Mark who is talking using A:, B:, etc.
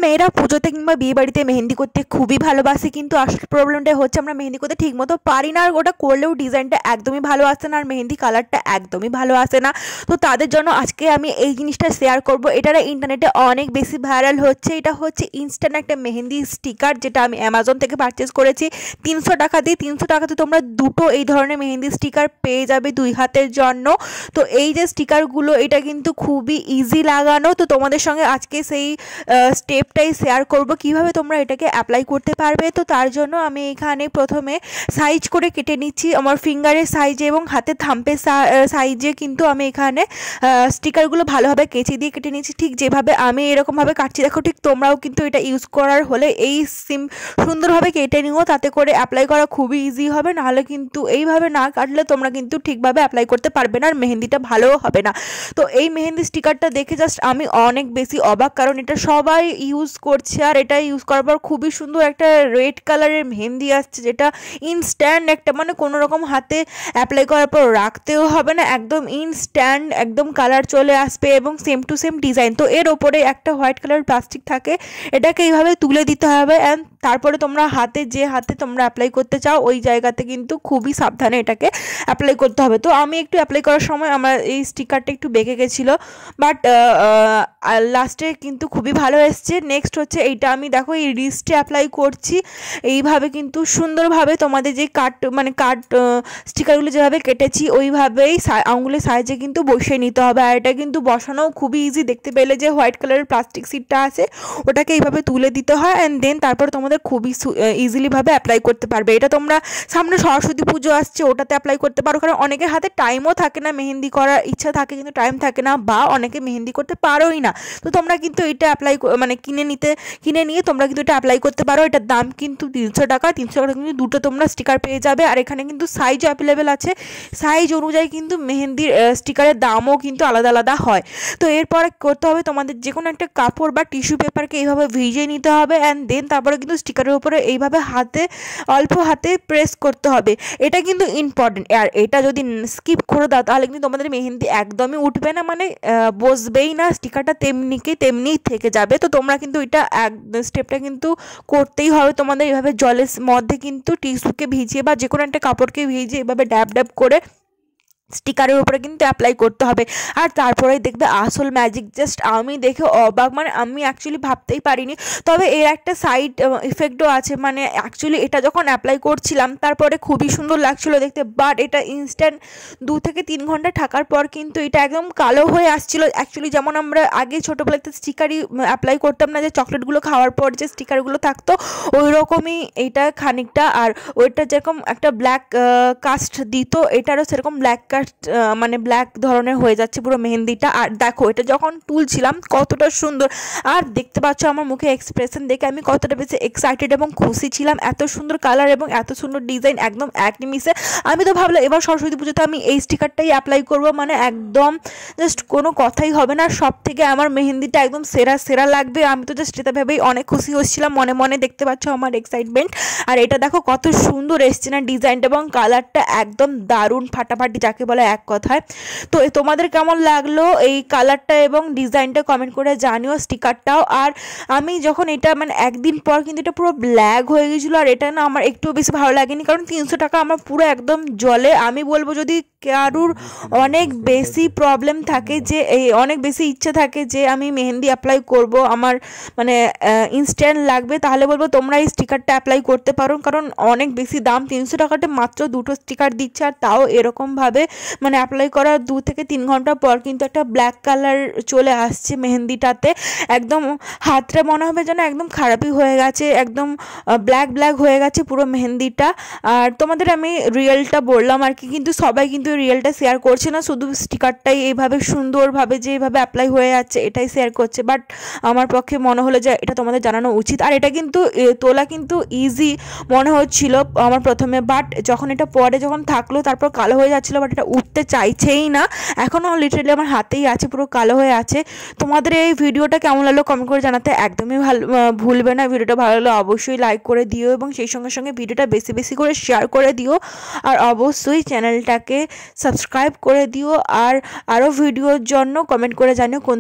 A: মেয়েরা পুজোতে কিংবা বিয়ে বাড়িতে মেহেন্দি করতে খুবই ভালোবাসে, কিন্তু আসল প্রবলেমটা হচ্ছে আমরা মেহেন্দি করতে ঠিকমতো পারি না, আর ওটা করলেও ডিজাইনটা একদমই ভালো আসে না, আর মেহেন্দি কালারটা একদমই ভালো আসে না। তো তাদের জন্য আজকে আমি এই জিনিসটা শেয়ার করব। এটা ইন্টারনেটে অনেক বেশি ভাইরাল হচ্ছে। এটা হচ্ছে ইনস্ট্যান্ট একটা মেহেন্দি স্টিকার, যেটা আমি অ্যামাজন থেকে পারচেস করেছি 300 টাকা দিয়ে। 300 টাকাতে তোমরা দুটো এই ধরনের মেহেন্দি স্টিকার পেয়ে যাবে 2 হাতের জন্য। তো এই যে স্টিকারগুলো, এটা কিন্তু খুবই ইজি লাগানো। তো তোমাদের সঙ্গে আজকে সেই স্টেপটাই শেয়ার করব কিভাবে তোমরা এটাকে অ্যাপ্লাই করতে পারবে। তো তার জন্য আমি এখানে প্রথমে সাইজ করে কেটে নিচ্ছি আমার ফিঙ্গারের সাইজে এবং হাতের থাম্পের সাইজে, কিন্তু আমি এখানে স্টিকারগুলো ভালোভাবে কেচি দিয়ে কেটে নিচ্ছি, ঠিক যেভাবে আমি এরকমভাবে কাটছি। দেখো, ঠিক তোমরাও কিন্তু এটা ইউজ করার হলে এই সুন্দরভাবে কেটে নিও, তাতে করে অ্যাপ্লাই করা খুবই ইজি হবে। নাহলে কিন্তু এইভাবে না কাটলে তোমরা কিন্তু ঠিকভাবে অ্যাপ্লাই করতে পারবে না, আর মেহেন্দিটা ভালোও হবে না। তো এই মেহেন্দি স্টিকারটা দেখে জাস্ট আমি অনেক বেশি অবাক, কারণ এটা সবাই ইউজ করছে, আর এটা ইউজ করার পর খুবই সুন্দর একটা রেড কালারের মেহেন্দি আসছে, যেটা ইনস্ট্যান্ট একটা, মানে কোনো রকম হাতে অ্যাপ্লাই করার পর রাখতেও হবে না, একদম ইনস্ট্যান্ট একদম কালার চলে আসবে এবং সেম টু সেম ডিজাইন। তো এর ওপরে একটা হোয়াইট কালার প্লাস্টিক থাকে, এটাকে এইভাবে তুলে দিতে হবে। অ্যান্ড তারপরে তোমরা যে হাতে তোমরা অ্যাপ্লাই করতে চাও ওই জায়গাতে কিন্তু খুবই সাবধানে এটাকে অ্যাপ্লাই করতে হবে। তো আমি একটু অ্যাপ্লাই করার সময় আমার এই স্টিকারটা একটু বেঁকে গেছিলো, বাট লাস্টে কিন্তু খুবই ভালো এসছে। নেক্সট হচ্ছে এইটা, আমি দেখো এই রিস্টে অ্যাপ্লাই করছি এইভাবে, কিন্তু সুন্দরভাবে তোমাদের যে কাট স্টিকারগুলো যেভাবে কেটেছি ওইভাবেই আঙুলের সাইজে কিন্তু বসিয়ে নিতে হবে। আর এটা কিন্তু বসানোও খুবই ইজি। দেখতে পেলে যে হোয়াইট কালারের প্লাস্টিক সিটটা আছে, ওটাকে এইভাবে তুলে দিতে হয়, অ্যান্ড দেন তারপর তোমাদের খুবই ইজিলিভাবে অ্যাপ্লাই করতে পারবে। এটা তোমরা সামনে সরস্বতী পুজো আসছে, ওটাতে অ্যাপ্লাই করতে পারো, কারণ অনেকের হাতে টাইমও থাকে না, মেহেন্দি করার ইচ্ছা থাকে কিন্তু টাইম থাকে না, বা অনেকে মেহেন্দি করতে পারোই না। তো তোমরা কিন্তু এটা অ্যাপ্লাই কিনে নিয়ে তোমরা কিন্তু এটা অ্যাপ্লাই করতে পারো। এটার দাম কিন্তু 300 টাকা। 300 টাকা কিন্তু দুটো তোমরা স্টিকার পেয়ে যাবে। আর এখানে কিন্তু সাইজও অ্যাভেলেবেল আছে, সাইজ অনুযায়ী কিন্তু মেহেন্দির স্টিকারের দামও কিন্তু আলাদা আলাদা হয়। তো এরপর করতে হবে তোমাদের যে কোনো একটা কাপড় বা টিস্যু পেপারকে এইভাবে ভিজিয়ে নিতে হবে, অ্যান্ড দেন তারপরে কিন্তু স্টিকারের উপরে এইভাবে অল্প হাতে প্রেস করতে হবে। এটা কিন্তু ইম্পর্টেন্ট। আর এটা যদি স্কিপ করে দাও তাহলে কিন্তু তোমাদের মেহেন্দি একদমই উঠবে না, মানে বসবেই না, স্টিকারটা তেমনিই থেকে যাবে। তো তোমরা কিন্তু এটা স্টেপটা কিন্তু করতেই হবে তোমাদের। এইভাবে জলের মধ্যে কিন্তু টিস্যুকে ভিজিয়ে বা যে কোনো একটা কাপড়কে ভিজিয়ে এভাবে ড্যাব ড্যাব করে স্টিকারের উপরে কিন্তু অ্যাপ্লাই করতে হবে। আর তারপরে দেখবে আসল ম্যাজিক, জাস্ট আমি দেখে অবাক, মানে আমি অ্যাকচুয়ালি ভাবতেই পারিনি। তবে এর একটা সাইড ইফেক্টও আছে, মানে অ্যাকচুয়ালি এটা যখন অ্যাপ্লাই করছিলাম তারপরে খুবই সুন্দর লাগছিলো দেখতে, বাট এটা ইনস্ট্যান্ট 2 থেকে 3 ঘন্টা থাকার পর কিন্তু এটা একদম কালো হয়ে আসছিলো। অ্যাকচুয়ালি যেমন আমরা আগে ছোটোবেলাতে স্টিকারই অ্যাপ্লাই করতাম না, যে চকলেটগুলো খাওয়ার পর যে স্টিকারগুলো থাকতো ওই রকমই এইটা খানিকটা। আর ওইটা যেরকম একটা ব্ল্যাক কাস্ট দিত, এটারও সেরকম ব্ল্যাক মানে ব্ল্যাক ধরনের হয়ে যাচ্ছে পুরো মেহেন্দিটা। আর দেখো এটা যখন তুলছিলাম কতটা সুন্দর, আর দেখতে পাচ্ছ আমার মুখে এক্সপ্রেশন দেখে আমি কতটা বেশি এক্সাইটেড এবং খুশি ছিলাম। এত সুন্দর কালার এবং এত সুন্দর ডিজাইন একদম এক নিমিষে। আমি তো ভাবলাম এবার সরস্বতী পুজোতে আমি এই স্টিকারটাই অ্যাপ্লাই করবো, মানে একদম জাস্ট কোনো কথাই হবে না। সব থেকে আমার মেহেন্দিটা একদম সেরা লাগবে। আমি তো জাস্ট এটা ভেবেই অনেক খুশি হচ্ছিলাম মনে মনে। দেখতে পাচ্ছ আমার এক্সাইটমেন্ট। আর এটা দেখো কত সুন্দর এসছে না ডিজাইনটা, এবং কালারটা একদম দারুণ ফাটাফাটি, যাকে বলে এক কথায়। তো তোমাদের কেমন লাগলো এই কালারটা এবং ডিজাইনটা কমেন্ট করে জানিও, স্টিকারটাও। আর আমি যখন এটা মানে একদিন পর কিন্তু এটা পুরো ব্ল্যাক হয়ে গেছিলো, আর এটা না আমার একটু বেশি ভালো লাগেনি, কারণ 300 টাকা আমার পুরো একদম জলে। আমি বলবো যদি কারুর অনেক বেশি প্রবলেম থাকে, যে অনেক বেশি ইচ্ছে থাকে যে আমি মেহেন্দি অ্যাপ্লাই করব, আমার মানে ইনস্ট্যান্ট লাগবে, তাহলে বলবো তোমরা এই স্টিকারটা অ্যাপ্লাই করতে পারো, কারণ অনেক বেশি দাম। 300 টাকাতে মাত্র দুটো স্টিকার দিচ্ছে, আর তাও এরকমভাবে মানে অ্যাপ্লাই করার 2 থেকে 3 ঘন্টা পর কিন্তু একটা ব্ল্যাক কালার চলে আসছে মেহেন্দিটাতে। একদম হাতটা মনে হবে যেন একদম খারাপই হয়ে গেছে, একদম ব্ল্যাক হয়ে গেছে পুরো মেহেন্দিটা। আর তোমাদের আমি রিয়েলটা বললাম আর কি, কিন্তু সবাই কিন্তু রিয়েলটা শেয়ার করছে না, শুধু স্টিকারটাই এইভাবে সুন্দরভাবে যে এইভাবে অ্যাপ্লাই হয়ে যাচ্ছে এটাই শেয়ার করছে। বাট আমার পক্ষে মনে হলো যে এটা তোমাদের জানানো উচিত। আর এটা কিন্তু তোলা কিন্তু ইজি মনে হচ্ছিল আমার প্রথমে, বাট যখন এটা পরে যখন থাকলো তারপর কালো হয়ে যাচ্ছিলো, বাট এটা উঠতে চাইছেই না। এখনও লিটারালি আমার হাতেই আছে, পুরো কালো হয়ে আছে। তোমাদের এই ভিডিওটা কেমন লাগলো কমেন্ট করে জানাতে একদমই ভুলবে না। ভিডিওটা ভালো লাগলে অবশ্যই লাইক করে দিও, এবং সেই সঙ্গে ভিডিওটা বেশি করে শেয়ার করে দিও। আর অবশ্যই চ্যানেলটাকে সাবস্ক্রাইব করে দিও। আর আরও ভিডিওর জন্য কমেন্ট করে জানিও কোন